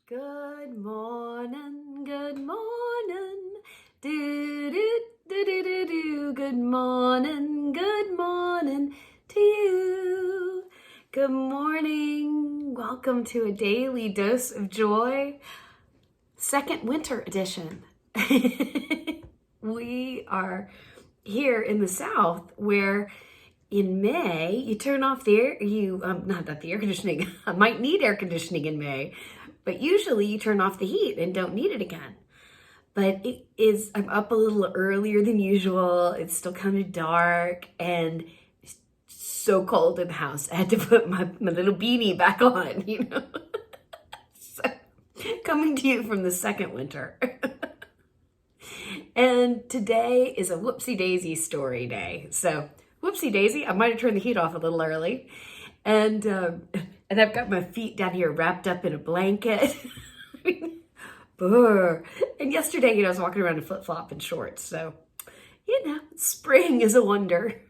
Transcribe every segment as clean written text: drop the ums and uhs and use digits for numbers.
Good morning, good morning, do do do do do do. Good morning to you. Good morning. Welcome to a daily dose of joy, second winter edition. We are here in the South where in May you turn off the air, not the air conditioning. I might need air conditioning in May. But usually you turn off the heat and don't need it again. But I'm up a little earlier than usual. It's still kind of dark and it's so cold in the house. I had to put my little beanie back on, So, coming to you from the second winter. And today is a Whoopsie Daisy story day. So, Whoopsie Daisy, I might have turned the heat off a little early. And I've got my feet down here wrapped up in a blanket. Brr. And yesterday, I was walking around in flip-flop and shorts. So, spring is a wonder.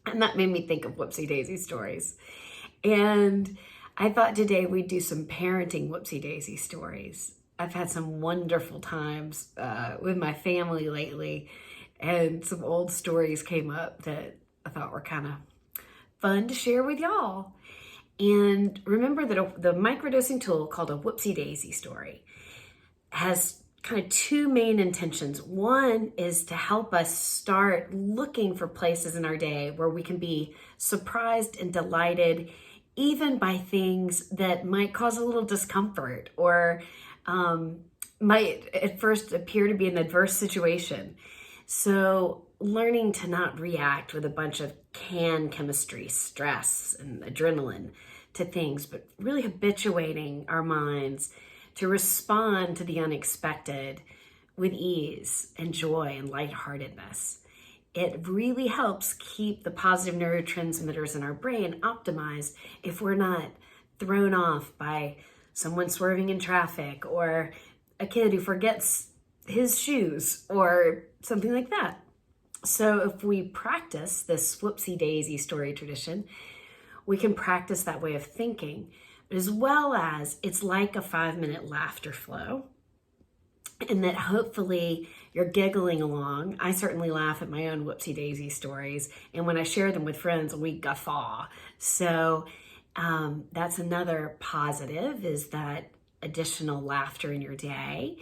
And that made me think of Whoopsie Daisy stories. And I thought today we'd do some parenting Whoopsie Daisy stories. I've had some wonderful times with my family lately. And some old stories came up that I thought were kind of fun to share with y'all. And remember that the microdosing tool called a Whoopsie Daisy story has kind of two main intentions. One is to help us start looking for places in our day where we can be surprised and delighted even by things that might cause a little discomfort or might at first appear to be an adverse situation. So learning to not react with a bunch of canned chemistry, stress, and adrenaline to things, but really habituating our minds to respond to the unexpected with ease and joy and lightheartedness. It really helps keep the positive neurotransmitters in our brain optimized if we're not thrown off by someone swerving in traffic or a kid who forgets his shoes or something like that. So if we practice this Whoopsie Daisy story tradition, we can practice that way of thinking, as well as it's like a 5-minute laughter flow, and that hopefully you're giggling along. I certainly laugh at my own Whoopsie Daisy stories, and when I share them with friends, we guffaw. So that's another positive, is that additional laughter in your day.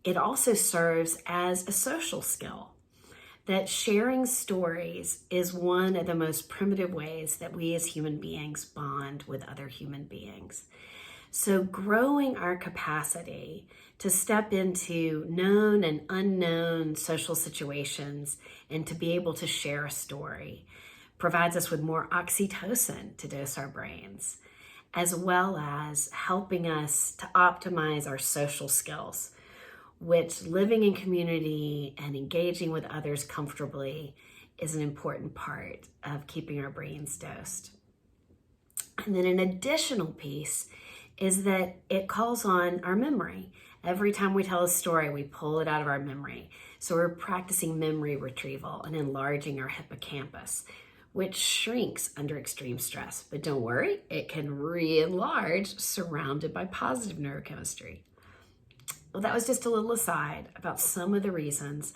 It also serves as a social skill. That sharing stories is one of the most primitive ways that we as human beings bond with other human beings. So growing our capacity to step into known and unknown social situations and to be able to share a story provides us with more oxytocin to dose our brains, as well as helping us to optimize our social skills, which living in community and engaging with others comfortably is an important part of keeping our brains dosed. And then an additional piece is that it calls on our memory. Every time we tell a story, we pull it out of our memory. So we're practicing memory retrieval and enlarging our hippocampus, which shrinks under extreme stress. But don't worry, it can re-enlarge surrounded by positive neurochemistry. Well, that was just a little aside about some of the reasons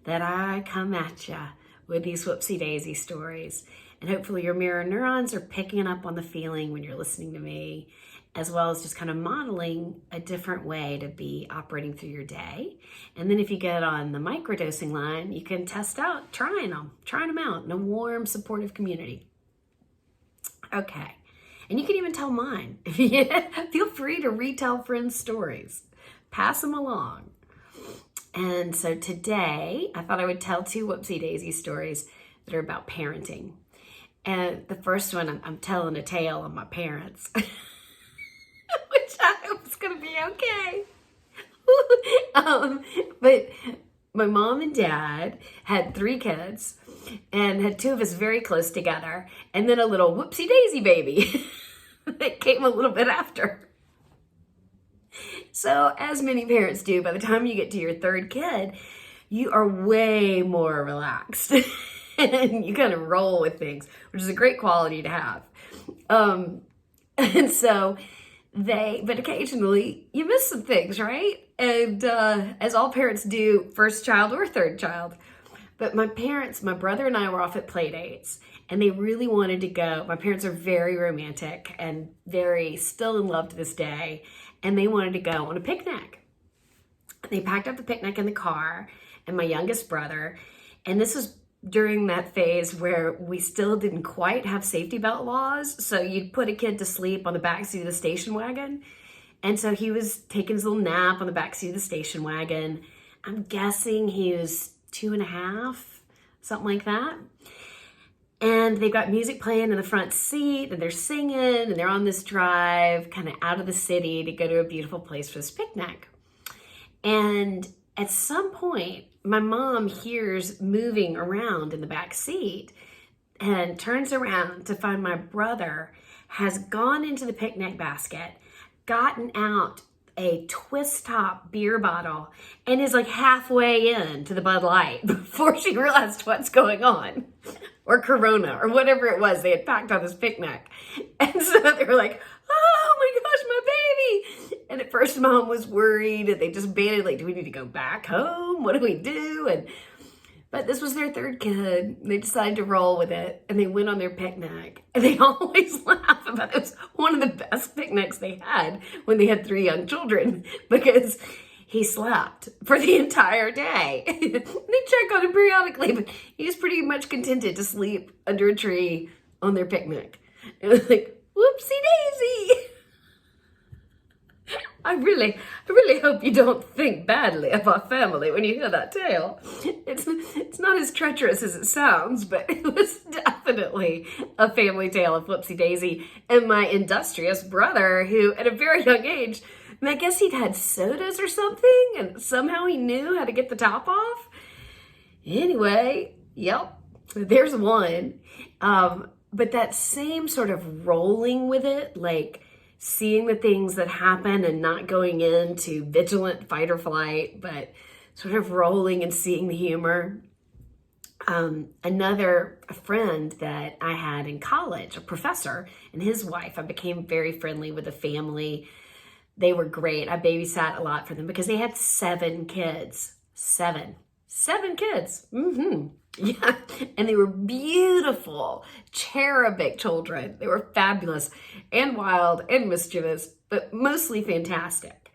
that I come at you with these Whoopsie Daisy stories. And hopefully your mirror neurons are picking up on the feeling when you're listening to me, as well as just kind of modeling a different way to be operating through your day. And then if you get on the microdosing line, you can test out trying them out in a warm, supportive community. Okay. And you can even tell mine. Feel free to retell friends' stories. Pass them along. And so today, I thought I would tell two Whoopsie Daisy stories that are about parenting. And the first one, I'm telling a tale of my parents, which I hope is going to be okay. But my mom and dad had 3 kids and had 2 of us very close together, and then a little Whoopsie Daisy baby that came a little bit after. So as many parents do, by the time you get to your 3rd kid, you are way more relaxed and you kind of roll with things, which is a great quality to have. And so but occasionally you miss some things, right? And as all parents do, first child or third child. But my brother and I were off at play dates, and they really wanted to go. My parents are very romantic and very still in love to this day, and they wanted to go on a picnic. They packed up the picnic in the car, and my youngest brother, and this was during that phase where we still didn't quite have safety belt laws. So you'd put a kid to sleep on the backseat of the station wagon. And so he was taking his little nap on the backseat of the station wagon. I'm guessing he was 2.5, something like that. And they've got music playing in the front seat, and they're singing, and they're on this drive kind of out of the city to go to a beautiful place for this picnic. And at some point, my mom hears moving around in the back seat and turns around to find my brother has gone into the picnic basket, gotten out a twist top beer bottle, and is like halfway into the Bud Light before she realized what's going on, or Corona, or whatever it was they had packed on this picnic. And so they were like, oh my gosh, my baby. And at first mom was worried, and they just debated, like, do we need to go back home? What do we do? But this was their third kid. They decided to roll with it, and they went on their picnic. And they always laugh about it. It was one of the best picnics they had when they had 3 young children, because he slept for the entire day. They check on him periodically, but he was pretty much contented to sleep under a tree on their picnic. It was like, whoopsie daisy. I really hope you don't think badly of our family when you hear that tale. It's not as treacherous as it sounds, but it was definitely a family tale of Whoopsie Daisy and my industrious brother, who at a very young age, I guess he'd had sodas or something, and somehow he knew how to get the top off. Anyway, yep, there's one. But that same sort of rolling with it, like seeing the things that happen and not going into vigilant fight or flight, but sort of rolling and seeing the humor. Another friend that I had in college, a professor, and his wife, I became very friendly with the family. They were great. I babysat a lot for them because they had 7 kids. 7 kids. Yeah. And they were beautiful, cherubic children. They were fabulous and wild and mischievous, but mostly fantastic.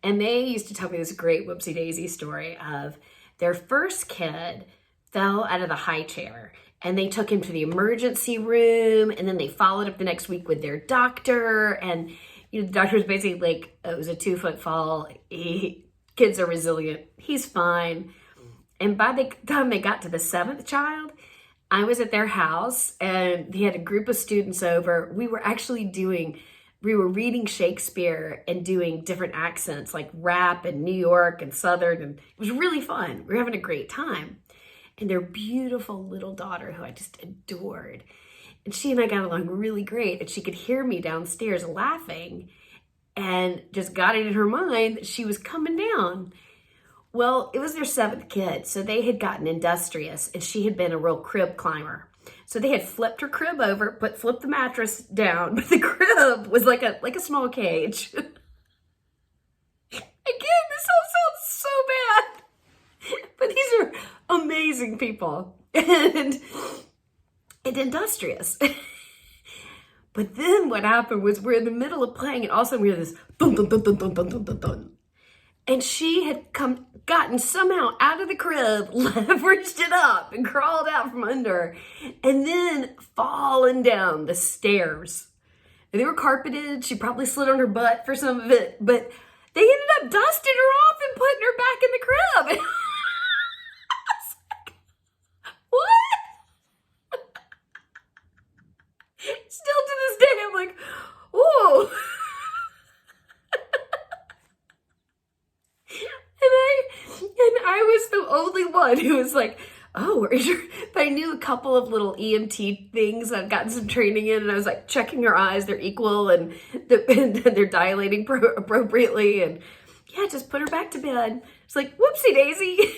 And they used to tell me this great Whoopsie Daisy story of their first kid fell out of the high chair, and they took him to the emergency room, and then they followed up the next week with their doctor. And the doctor was basically like, it was a 2-foot fall. Kids are resilient. He's fine. And by the time they got to the 7th child, I was at their house, and they had a group of students over. We were reading Shakespeare and doing different accents like rap and New York and Southern. And it was really fun. We were having a great time. And their beautiful little daughter, who I just adored, and she and I got along really great. And she could hear me downstairs laughing, and just got it in her mind that she was coming down. Well, it was their 7th kid, so they had gotten industrious, and she had been a real crib climber. So they had flipped her crib over, flipped the mattress down, but the crib was like a small cage. Again, this all sounds so bad, but these are amazing people and industrious. But then what happened was we're in the middle of playing, and all of a sudden we hear this dun dun dun dun dun dun dun dun dun. And she had gotten somehow out of the crib, leveraged it up, and crawled out from under, and then fallen down the stairs. And they were carpeted. She probably slid on her butt for some of it, but they ended up dusting her off and putting her back in the crib. I was like, what? Still to this day, I'm like, whoa. And I was the only one who was like, oh, but I knew a couple of little EMT things. I'd gotten some training in, and I was like checking her eyes, they're equal, and they're dilating appropriately. And yeah, just put her back to bed. It's like, whoopsie daisy.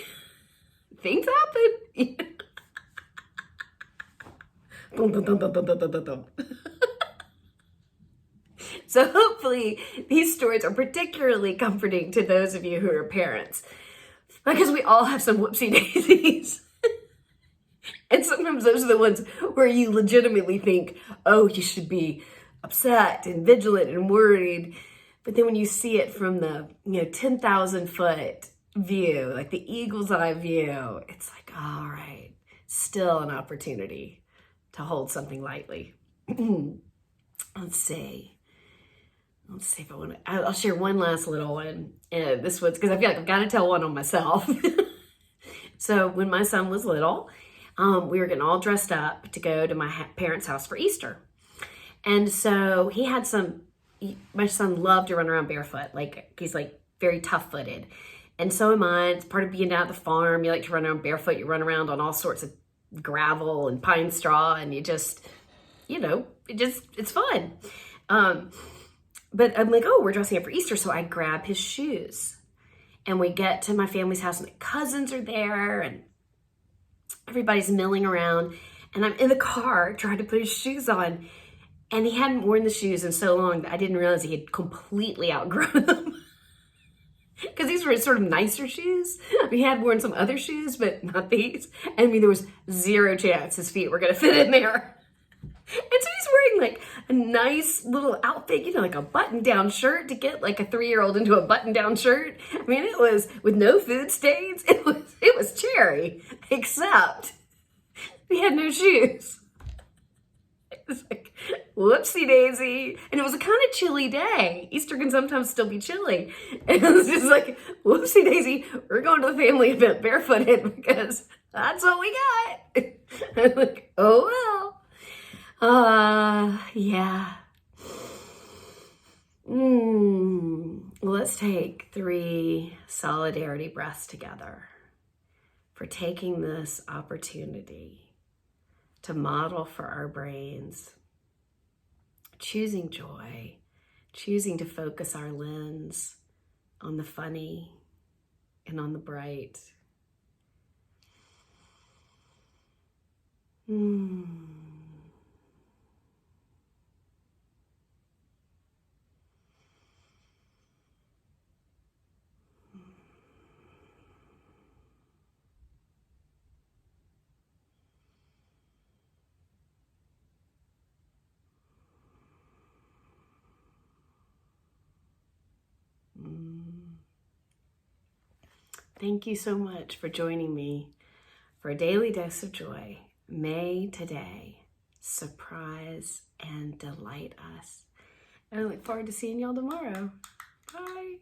Things happen. Dun, dun, dun, dun, dun, dun, dun, dun. So hopefully these stories are particularly comforting to those of you who are parents, because we all have some whoopsie daisies. And sometimes those are the ones where you legitimately think, oh, you should be upset and vigilant and worried. But then when you see it from the 10,000 foot view, like the eagle's eye view, it's like, all right, still an opportunity to hold something lightly. Let's see if I want to. I'll share one last little one. This one's because I feel like I've got to tell one on myself. So when my son was little, we were getting all dressed up to go to my parents' house for Easter. And so my son loved to run around barefoot. Like, he's like very tough-footed. And so am I. It's part of being down at the farm. You like to run around barefoot. You run around on all sorts of gravel and pine straw, and you just, it's fun. But I'm like, oh, we're dressing up for Easter. So I grab his shoes. And we get to my family's house, and my cousins are there, and everybody's milling around. And I'm in the car trying to put his shoes on. And he hadn't worn the shoes in so long that I didn't realize he had completely outgrown them. Because these were sort of nicer shoes. He had worn some other shoes, but not these. I mean, there was zero chance his feet were going to fit in there. And so he's wearing like a nice little outfit, like a button-down shirt to get like a 3-year-old into a button-down shirt. I mean, it was with no food stains. It was cherry, except he had no shoes. It was like, whoopsie daisy. And it was a kind of chilly day. Easter can sometimes still be chilly. And it was just like, whoopsie daisy, we're going to the family event barefooted because that's what we got. I'm like, oh well. Yeah. Let's take 3 solidarity breaths together for taking this opportunity to model for our brains, choosing joy, choosing to focus our lens on the funny and on the bright. Thank you so much for joining me for a daily dose of joy. May today surprise and delight us. And I look forward to seeing y'all tomorrow. Bye.